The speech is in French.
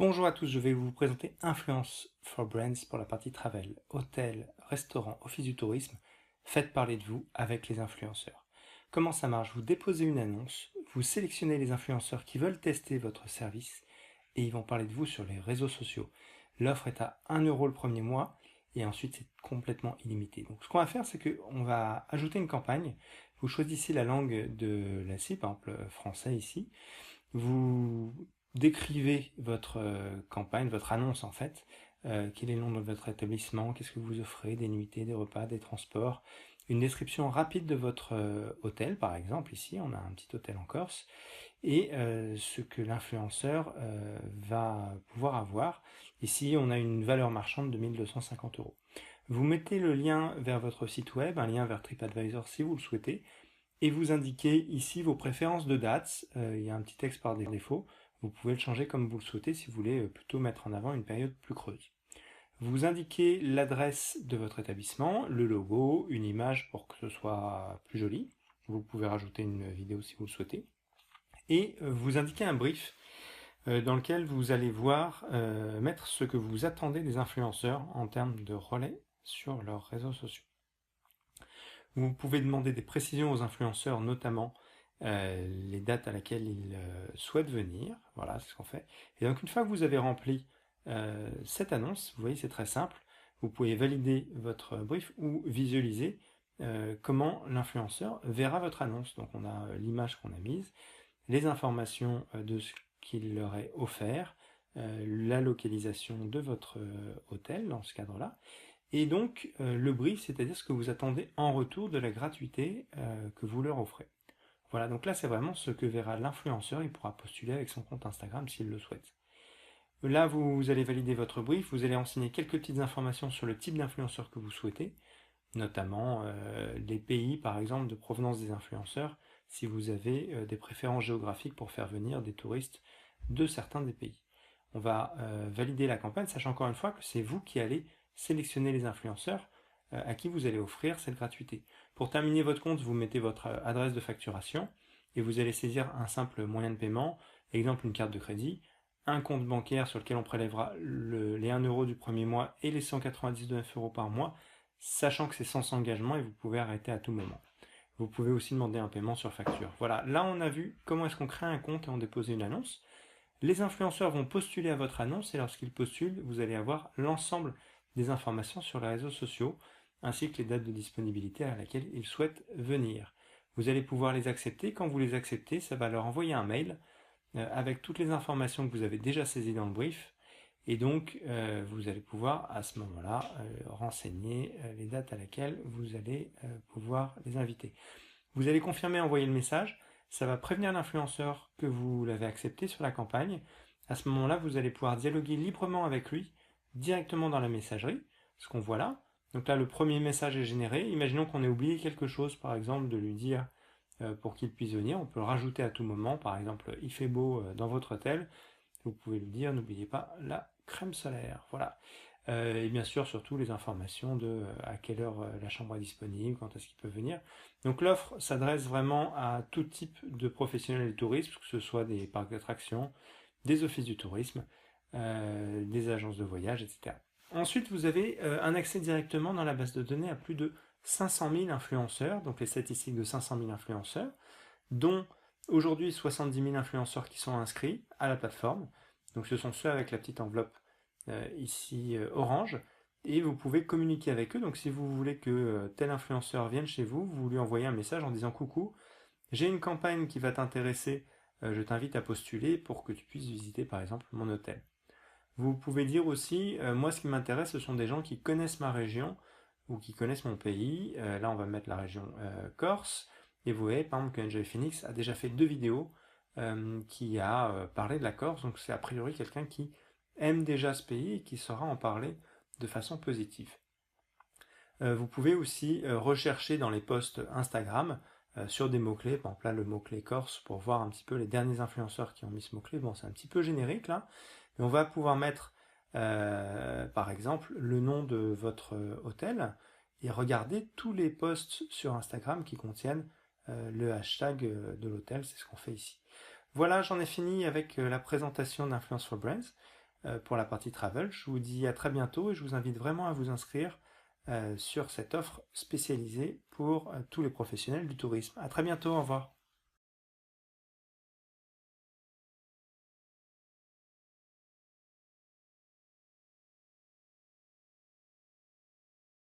Bonjour à tous, je vais vous présenter Influence for Brands pour la partie travel, hôtel, restaurant, office du tourisme. Faites parler de vous avec les influenceurs. Comment ça marche? Vous déposez une annonce, vous sélectionnez les influenceurs qui veulent tester votre service et ils vont parler de vous sur les réseaux sociaux. L'offre est à 1 € le premier mois et ensuite c'est complètement illimité. Donc ce qu'on va faire, c'est qu'on va ajouter une campagne. Vous choisissez la langue de la cible, par exemple français ici. Vous décrivez votre campagne, votre annonce en fait. Quel est le nom de votre établissement, qu'est-ce que vous offrez, des nuitées, des repas, des transports, une description rapide de votre hôtel par exemple, ici on a un petit hôtel en Corse, et ce que l'influenceur va pouvoir avoir. Ici on a une valeur marchande de 1 250 €. Vous mettez le lien vers votre site web, un lien vers TripAdvisor si vous le souhaitez, et vous indiquez ici vos préférences de dates. Il y a un petit texte par défaut, vous pouvez le changer comme vous le souhaitez si vous voulez plutôt mettre en avant une période plus creuse. Vous indiquez l'adresse de votre établissement, le logo, une image pour que ce soit plus joli. Vous pouvez rajouter une vidéo si vous le souhaitez. Et vous indiquez un brief dans lequel vous allez voir mettre ce que vous attendez des influenceurs en termes de relais sur leurs réseaux sociaux. Vous pouvez demander des précisions aux influenceurs, notamment les dates à laquelle ils souhaitent venir. Voilà, c'est ce qu'on fait. Et donc une fois que vous avez rempli cette annonce, vous voyez, c'est très simple. Vous pouvez valider votre brief ou visualiser comment l'influenceur verra votre annonce. Donc on a l'image qu'on a mise, les informations de ce qu'il leur est offert, la localisation de votre hôtel dans ce cadre-là, et donc le brief, c'est-à-dire ce que vous attendez en retour de la gratuité que vous leur offrez. Voilà, donc là c'est vraiment ce que verra l'influenceur, il pourra postuler avec son compte Instagram s'il le souhaite. Là vous allez valider votre brief, vous allez renseigner quelques petites informations sur le type d'influenceur que vous souhaitez, notamment les pays par exemple de provenance des influenceurs, si vous avez des préférences géographiques pour faire venir des touristes de certains des pays. On va valider la campagne, sachant encore une fois que c'est vous qui allez sélectionner les influenceurs à qui vous allez offrir cette gratuité. Pour terminer votre compte, vous mettez votre adresse de facturation et vous allez saisir un simple moyen de paiement, exemple une carte de crédit, un compte bancaire sur lequel on prélèvera les 1 € du premier mois et les 199 € par mois, sachant que c'est sans engagement et vous pouvez arrêter à tout moment. Vous pouvez aussi demander un paiement sur facture. Voilà, là on a vu comment est-ce qu'on crée un compte et on dépose une annonce. Les influenceurs vont postuler à votre annonce et lorsqu'ils postulent, vous allez avoir l'ensemble des informations sur les réseaux sociaux, ainsi que les dates de disponibilité à laquelle ils souhaitent venir. Vous allez pouvoir les accepter. Quand vous les acceptez, ça va leur envoyer un mail avec toutes les informations que vous avez déjà saisies dans le brief. Et donc, vous allez pouvoir, à ce moment-là, renseigner les dates à laquelle vous allez pouvoir les inviter. Vous allez confirmer, envoyer le message. Ça va prévenir l'influenceur que vous l'avez accepté sur la campagne. À ce moment-là, vous allez pouvoir dialoguer librement avec lui, directement dans la messagerie, ce qu'on voit là. Donc là, le premier message est généré. Imaginons qu'on ait oublié quelque chose, par exemple, de lui dire pour qu'il puisse venir. On peut le rajouter à tout moment. Par exemple, il fait beau dans votre hôtel. Vous pouvez lui dire, n'oubliez pas la crème solaire. Voilà. Et bien sûr, surtout les informations de à quelle heure la chambre est disponible, quand est-ce qu'il peut venir. Donc l'offre s'adresse vraiment à tout type de professionnels du tourisme, que ce soit des parcs d'attractions, des offices du tourisme, des agences de voyage, etc. Ensuite, vous avez un accès directement dans la base de données à plus de 500 000 influenceurs, donc les statistiques de 500 000 influenceurs, dont aujourd'hui 70 000 influenceurs qui sont inscrits à la plateforme. Donc ce sont ceux avec la petite enveloppe ici orange, et vous pouvez communiquer avec eux. Donc si vous voulez que tel influenceur vienne chez vous, vous lui envoyez un message en disant coucou, j'ai une campagne qui va t'intéresser, je t'invite à postuler pour que tu puisses visiter par exemple mon hôtel. Vous pouvez dire aussi, moi ce qui m'intéresse ce sont des gens qui connaissent ma région ou qui connaissent mon pays. Là on va mettre la région Corse, et vous voyez par exemple que Enjoy Phoenix a déjà fait 2 vidéos qui a parlé de la Corse, donc c'est a priori quelqu'un qui aime déjà ce pays et qui saura en parler de façon positive. Vous pouvez aussi rechercher dans les posts Instagram sur des mots-clés, par exemple là le mot-clé Corse, pour voir un petit peu les derniers influenceurs qui ont mis ce mot-clé. Bon, c'est un petit peu générique là, mais on va pouvoir mettre par exemple le nom de votre hôtel et regarder tous les posts sur Instagram qui contiennent le hashtag de l'hôtel, c'est ce qu'on fait ici. Voilà, j'en ai fini avec la présentation d'Influence for Brands. pour la partie travel. Je vous dis à très bientôt et je vous invite vraiment à vous inscrire sur cette offre spécialisée pour tous les professionnels du tourisme. À très bientôt, au revoir.